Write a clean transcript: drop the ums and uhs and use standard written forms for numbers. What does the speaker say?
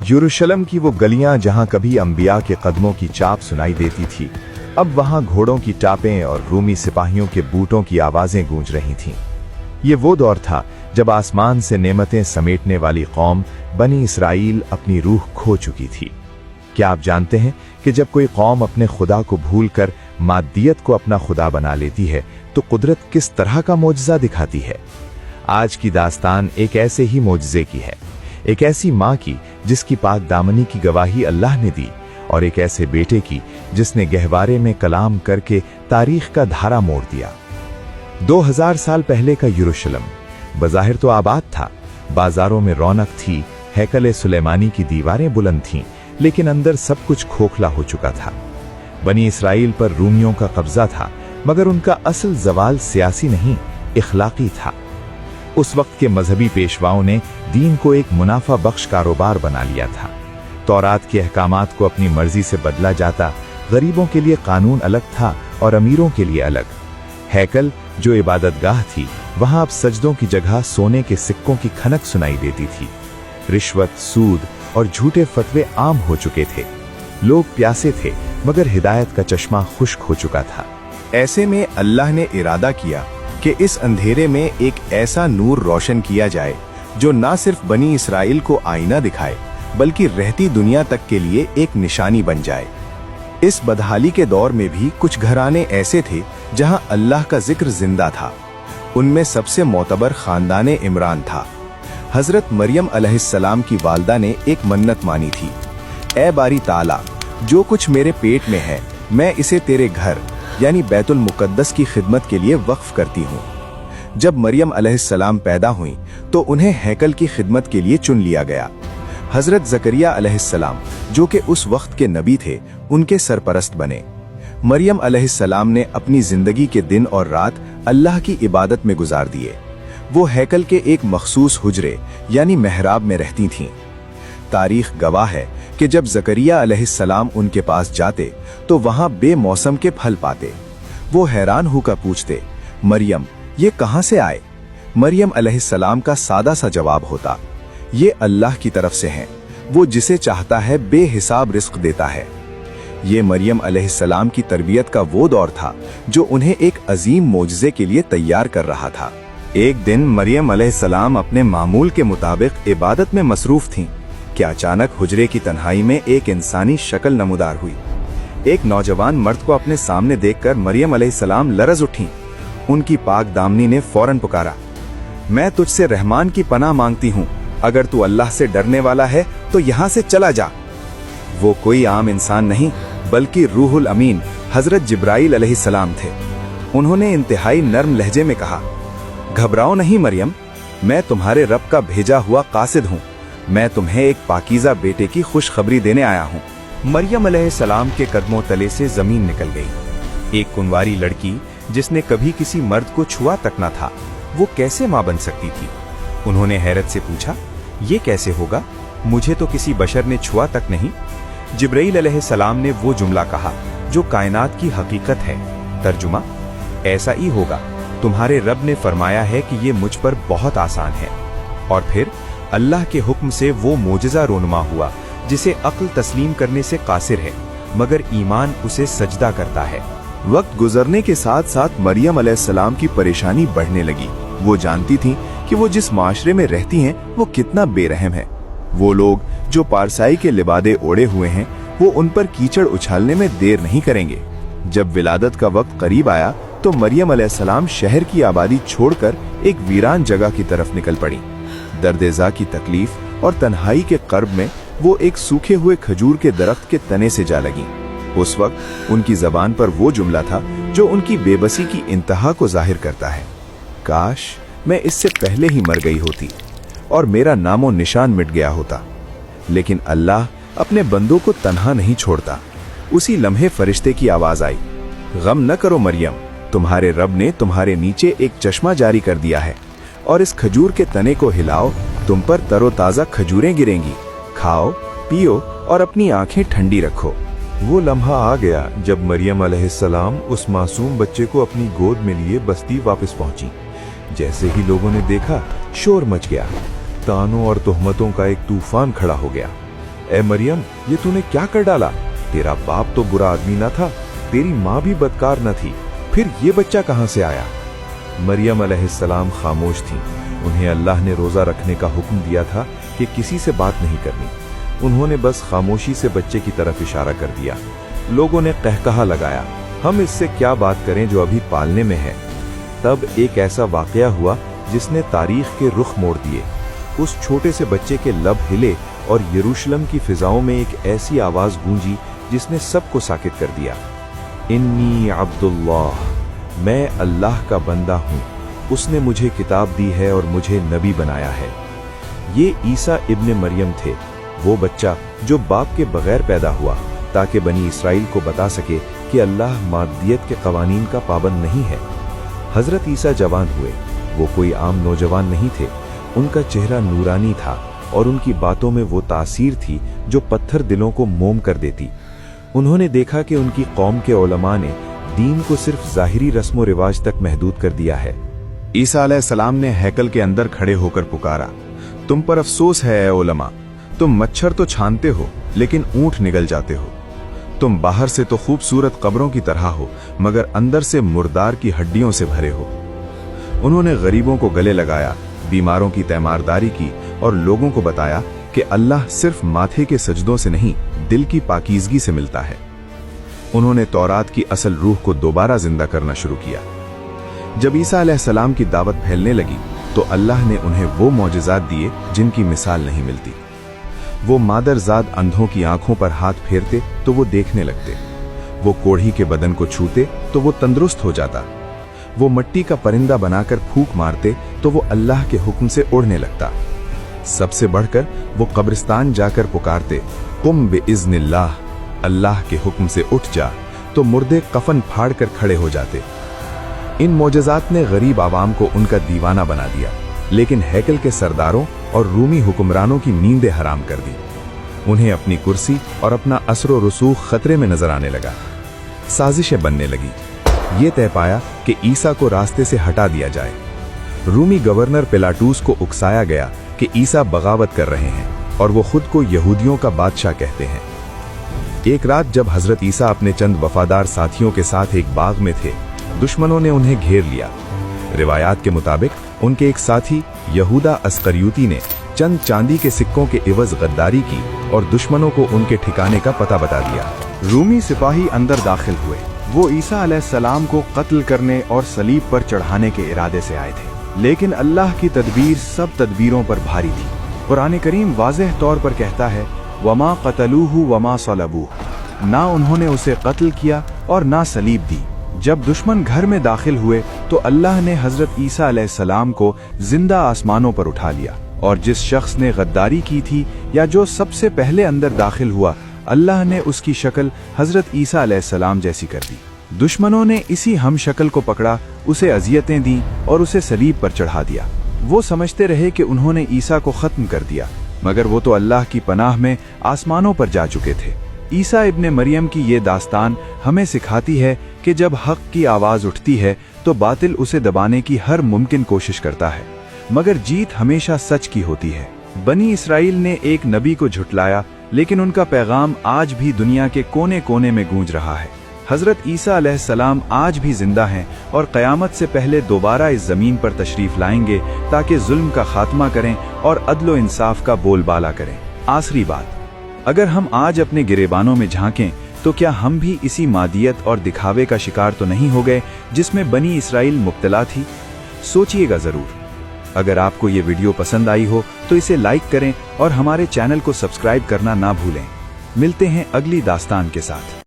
यरूशलेम की वो गलियां जहां कभी अंबिया के कदमों की चाप सुनाई देती थी, अब वहां घोड़ों की टापें और रूमी सिपाहियों के बूटों की आवाजें गूंज रही थीं। ये वो दौर था जब आसमान से नेमतें समेटने वाली कौम बनी इसराइल अपनी रूह खो चुकी थी। क्या आप जानते हैं कि जब कोई कौम अपने खुदा को भूलकर मादियत को अपना खुदा बना लेती है तो कुदरत किस तरह का मोजज़ा दिखाती है। आज की दास्तान एक ऐसे ही मोजज़े की है, एक ऐसी माँ की जिसकी पाक दामनी की गवाही अल्लाह ने दी, और एक ऐसे बेटे की जिसने गहवारे में कलाम करके तारीख का धारा मोड़ दिया। 2000 साल पहले का यरूशलेम बज़ाहिर तो आबाद था, बाजारों में रौनक थी, हैकल सुलेमानी की दीवारें बुलंद थीं, लेकिन अंदर सब कुछ खोखला हो चुका था। बनी इसराइल पर रूमियों का कब्जा था, मगर उनका असल जवाल सियासी नहीं, इखलाकी था। उस वक्त के मजहबी पेशवाओं ने दीन को एक मुनाफा बख्श कारोबार बना लिया था। तौरात के अहकामात को अपनी मर्जी से बदला जाता, गरीबों के लिए कानून अलग था और अमीरों के लिए अलग। हैकल जो इबादतगाह थी, वहां अब सजदों की जगह सोने के सिक्कों की खनक सुनाई देती थी। रिश्वत, सूद और झूठे फतवे आम हो चुके थे। लोग प्यासे थे, मगर हिदायत का चश्मा खुश्क हो चुका था। ऐसे में अल्लाह ने इरादा किया कि इस अंधेरे में एक ऐसा नूर रोशन किया जाए जो न सिर्फ बनी इसराइल को आईना दिखाए, बल्कि रहती दुनिया तक के लिए एक निशानी बन जाए। इस बदहाली के दौर में भी कुछ घराने ऐसे थे जहां अल्लाह का जिक्र जिंदा था। उनमें सबसे मोतबर खानदाने इमरान था। हजरत मरियम अलैहिस्सलाम की वालदा ने एक मन्नत मानी थी, ए बारी ताला, जो कुछ मेरे पेट में है मैं इसे तेरे घर यानी बैतुल मुकद्दस की खिदमत के लिए वक्फ करती हूँ। जब मरियम अलैहिस्सलाम पैदा हुई तो उन्हें हैकल की खिदमत के लिए चुन लिया गया। हजरत ज़करिया अलैहिस्सलाम, जो कि उस वक्त के नबी थे, उनके सरपरस्त बने। मरियम अलैहिस्सलाम ने अपनी जिंदगी के दिन और रात अल्लाह की इबादत में गुजार दिए। वो हैकल के एक मखसूस हुजरे यानी मेहराब में रहती थीं। तारीख गवाह है कि जब ज़करिया अलैहिस्सलाम उनके पास जाते तो वहां बेमौसम के फल पाते। वो हैरान होकर पूछते, मरियम ये कहां से आए? मरियम अलैहिस्सलाम का सादा सा जवाब होता, ये अल्लाह की तरफ से हैं, वो जिसे चाहता है बेहिसाब रिस्क देता है। ये मरियम अलैहिस्सलाम की तरबियत का वो दौर था जो उन्हें एक अजीम मोजज़े के लिए तैयार कर रहा था। एक दिन मरियम अलैहिस्सलाम अपने मामूल के मुताबिक इबादत में मसरूफ थीं कि अचानक हुजरे की तन्हाई में एक इंसानी शक्ल नमूदार हुई। एक नौजवान मर्द को अपने सामने देखकर मरियम अलैहिस्सलाम लरज उठीं। उनकी पाक दामनी ने फौरन पुकारा, मैं तुझसे रहमान की पनाह मांगती हूँ, अगर तू अल्लाह से डरने वाला है तो यहाँ से चला जा। वो कोई आम इंसान नहीं, बल्कि रूहुल अमीन हजरत जिब्राइल अलैहिस्सलाम थे। उन्होंने इंतहाई नर्म लहजे में कहा, घबराओ नहीं मरियम, मैं तुम्हारे रब का भेजा हुआ कासिद हूँ। मैं तुम्हें एक पाकीज़ा बेटे की खुशखबरी देने आया हूँ। मरियम अलैहिस्सलाम के कदमों तले से जमीन निकल गई। एक कुंवारी लड़की जिसने कभी किसी मर्द को छुआ तक न था, वो कैसे माँ बन सकती थी? उन्होंने हैरत से पूछा, ये कैसे होगा? मुझे तो किसी बशर ने छुआ तक नहीं। जिब्राइल अलैहिस्सलाम ने वो जुमला कहा जो कायनात की हकीकत है। तर्जुमा, ऐसा ही होगा, तुम्हारे रब ने फरमाया है कि ये मुझ पर बहुत आसान है। और फिर अल्लाह के हुक्म से वो मोजज़ा रोनुमा हुआ जिसे अक्ल तस्लीम करने से कासिर है, मगर ईमान उसे सजदा करता है। वक्त गुजरने के साथ साथ मरियम अलैहिस्सलाम की परेशानी बढ़ने लगी। वो जानती थीं कि वो जिस माशरे में रहती हैं वो कितना बेरहम है। वो लोग जो पारसाई के लिबादे ओढ़े हुए हैं, वो उन पर कीचड़ उछालने में देर नहीं करेंगे। जब विलादत का वक्त करीब आया तो मरियम अलैहिस्सलाम शहर की आबादी छोड़कर एक वीरान जगह की तरफ निकल पड़ी। दर्द-ए-ज़ा की तकलीफ और तन्हाई के कर्ब में वो एक सूखे हुए खजूर के दरख्त के तने से जा लगी। उस वक्त उनकी जबान पर वो जुमला था जो उनकी बेबसी की इंतहा को जाहिर करता है, काश मैं इससे पहले ही मर गई होती और मेरा नामो निशान मिट गया होता। लेकिन अल्लाह अपने बंदों को तन्हा नहीं छोड़ता। उसी लम्हे फरिश्ते की आवाज आई, गम न करो मरियम, तुम्हारे रब ने तुम्हारे नीचे एक चश्मा जारी कर दिया है, और इस खजूर के तने को हिलाओ, तुम पर तरोताजा खजूरें गिरेंगी। खाओ, पियो और अपनी आंखें ठंडी रखो। वो लम्हा आ गया जब मरियम अलैहिस्सलाम उस मासूम बच्चे को अपनी गोद में लिए बस्ती वापस पहुंची। जैसे ही लोगों ने देखा, शोर मच गया। तानों और तोहमतों का एक तूफान खड़ा हो गया। ए मरियम, ये तूने क्या कर डाला? तेरा बाप तो बुरा आदमी ना था, तेरी माँ भी बदकार न थी, फिर ये बच्चा कहाँ से आया? मरियम अलैहिस्सलाम खामोश थी। उन्हें अल्लाह ने रोजा रखने का हुक्म दिया था कि किसी से बात नहीं करनी। उन्होंने बस खामोशी से बच्चे की तरफ इशारा कर दिया। लोगों ने कहकहा लगाया, हम इससे क्या बात करें जो अभी पालने में है। तब एक ऐसा वाकया हुआ जिसने तारीख के रुख मोड़ दिए। उस छोटे से बच्चे के लब हिले और यरूशलेम की फिजाओं में एक ऐसी आवाज गूंजी जिसने सबको साकित कर दिया। इन्नी अब्दुल्लाह, मैं अल्लाह का बंदा हूँ, उसने मुझे किताब दी है और मुझे नबी बनाया है। ये ईसा इब्ने मरियम थे, वो बच्चा जो बाप के बगैर पैदा हुआ ताकि बनी इसराइल को बता सके कि अल्लाह मादियत के कवानीन का पाबंद नहीं है। हजरत ईसा जवान हुए। वो कोई आम नौजवान नहीं थे। उनका चेहरा नूरानी था और उनकी बातों में वो तासीर थी जो पत्थर दिलों को मोम कर देती। उन्होंने देखा कि उनकी कौम के उलमा ने दीन को सिर्फ ज़ाहिरी रस्म रिवाज तक महदूद कर दिया है। ईसा अलैहिस्सलाम ने हैकल के अंदर खड़े होकर पुकारा, तुम पर अफसोस है ए उलमा, तुम मच्छर तो छानते हो लेकिन ऊंट निगल जाते हो। तुम बाहर से तो खूबसूरत कब्रों की तरह हो मगर अंदर से मुर्दार की हड्डियों से भरे हो। उन्होंने गरीबों को गले लगाया, बीमारों की तैमारदारी की और लोगों को बताया कि अल्लाह सिर्फ माथे के सजदों से नहीं, दिल की पाकीज़गी से मिलता है। उन्होंने तौरात की असल रूह को दोबारा जिंदा करना शुरू किया। जब ईसा अलैहिस्सलाम की दावत फैलने लगी तो अल्लाह ने उन्हें वो मौजिज़ात दिए जिनकी मिसाल नहीं मिलती। वो मादरजाद अंधों की आंखों पर हाथ फेरते तो वो देखने लगते, वो कोढ़ी के बदन को छूते तो वो तंदुरुस्त हो जाता, वो मिट्टी का परिंदा बनाकर फूंक मारते तो वो अल्लाह के हुक्म से उड़ने लगता। सबसे बढ़कर वो कब्रिस्तान जाकर पुकारते, कुम बिइज़्निल्लाह, अल्लाह के हुक्म से उठ जा, तो मुर्दे कफन फाड़ कर खड़े हो जाते। इन मौजज़ात ने गरीब आवाम को उनका दीवाना बना दिया, लेकिन हैकल के सरदारों और रूमी हुक्मरानों की नींदें हराम कर दी। उन्हें अपनी कुर्सी और अपना असर व रसूख खतरे में नजर आने लगा। साजिशें बनने लगी। ये तय पाया कि ईसा को रास्ते से हटा दिया जाए। रूमी गवर्नर पिलाटूस को उकसाया गया कि ईसा बगावत कर रहे हैं और वो खुद को यहूदियों का बादशाह कहते हैं। एक रात जब हजरत ईसा अपने चंद वफादार साथियों के साथ एक बाग में थे, दुश्मनों ने उन्हें घेर लिया। रिवायात के मुताबिक उनके एक साथी यहूदा अस्करियूती ने चंद चांदी के सिक्कों के इवज गद्दारी की और दुश्मनों को उनके ठिकाने का पता बता दिया। रूमी सिपाही अंदर दाखिल हुए। वो ईसा अलैहिस्सलाम को कत्ल करने और सलीब पर चढ़ाने के इरादे से आए थे, लेकिन अल्लाह की तदबीर सब तदबीरों पर भारी थी। कुरान करीम वाज़ेह तौर पर कहता है, वमा क़तलूहु वमा सलबूह, ना उन्होंने उसे कत्ल किया और ना सलीब दी। जब दुश्मन घर में दाखिल हुए तो अल्लाह ने हजरत ईसा अलैहिस्सलाम को जिंदा आसमानों पर उठा लिया, और जिस शख्स ने गद्दारी की थी या जो सबसे पहले अंदर दाखिल हुआ, अल्लाह ने उसकी शक्ल हजरत ईसा अलैहिस्सलाम जैसी कर दी। दुश्मनों ने इसी हम शक्ल को पकड़ा, उसे अजियतें दी और उसे सलीब पर चढ़ा दिया। वो समझते रहे कि उन्होंने ईसा को खत्म कर दिया, मगर वो तो अल्लाह की पनाह में आसमानों पर जा चुके थे। ईसा इब्ने मरियम की ये दास्तान हमें सिखाती है कि जब हक की आवाज उठती है तो बातिल उसे दबाने की हर मुमकिन कोशिश करता है, मगर जीत हमेशा सच की होती है। बनी इसराइल ने एक नबी को झुटलाया, लेकिन उनका पैगाम आज भी दुनिया के कोने कोने में गूंज रहा है। हजरत ईसा अलैहिस्सलाम आज भी जिंदा हैं और क़यामत से पहले दोबारा इस जमीन पर तशरीफ लाएंगे ताकि जुल्म का खात्मा करें और अदलो इंसाफ का बोलबाला करें। आखिरी बात, अगर हम आज अपने गिरेबानों में झांकें तो क्या हम भी इसी मादियत और दिखावे का शिकार तो नहीं हो गए जिसमें बनी इसराइल मुब्तला थी? सोचिएगा जरूर। अगर आपको ये वीडियो पसंद आई हो तो इसे लाइक करें और हमारे चैनल को सब्सक्राइब करना ना भूलें। मिलते हैं अगली दास्तान के साथ।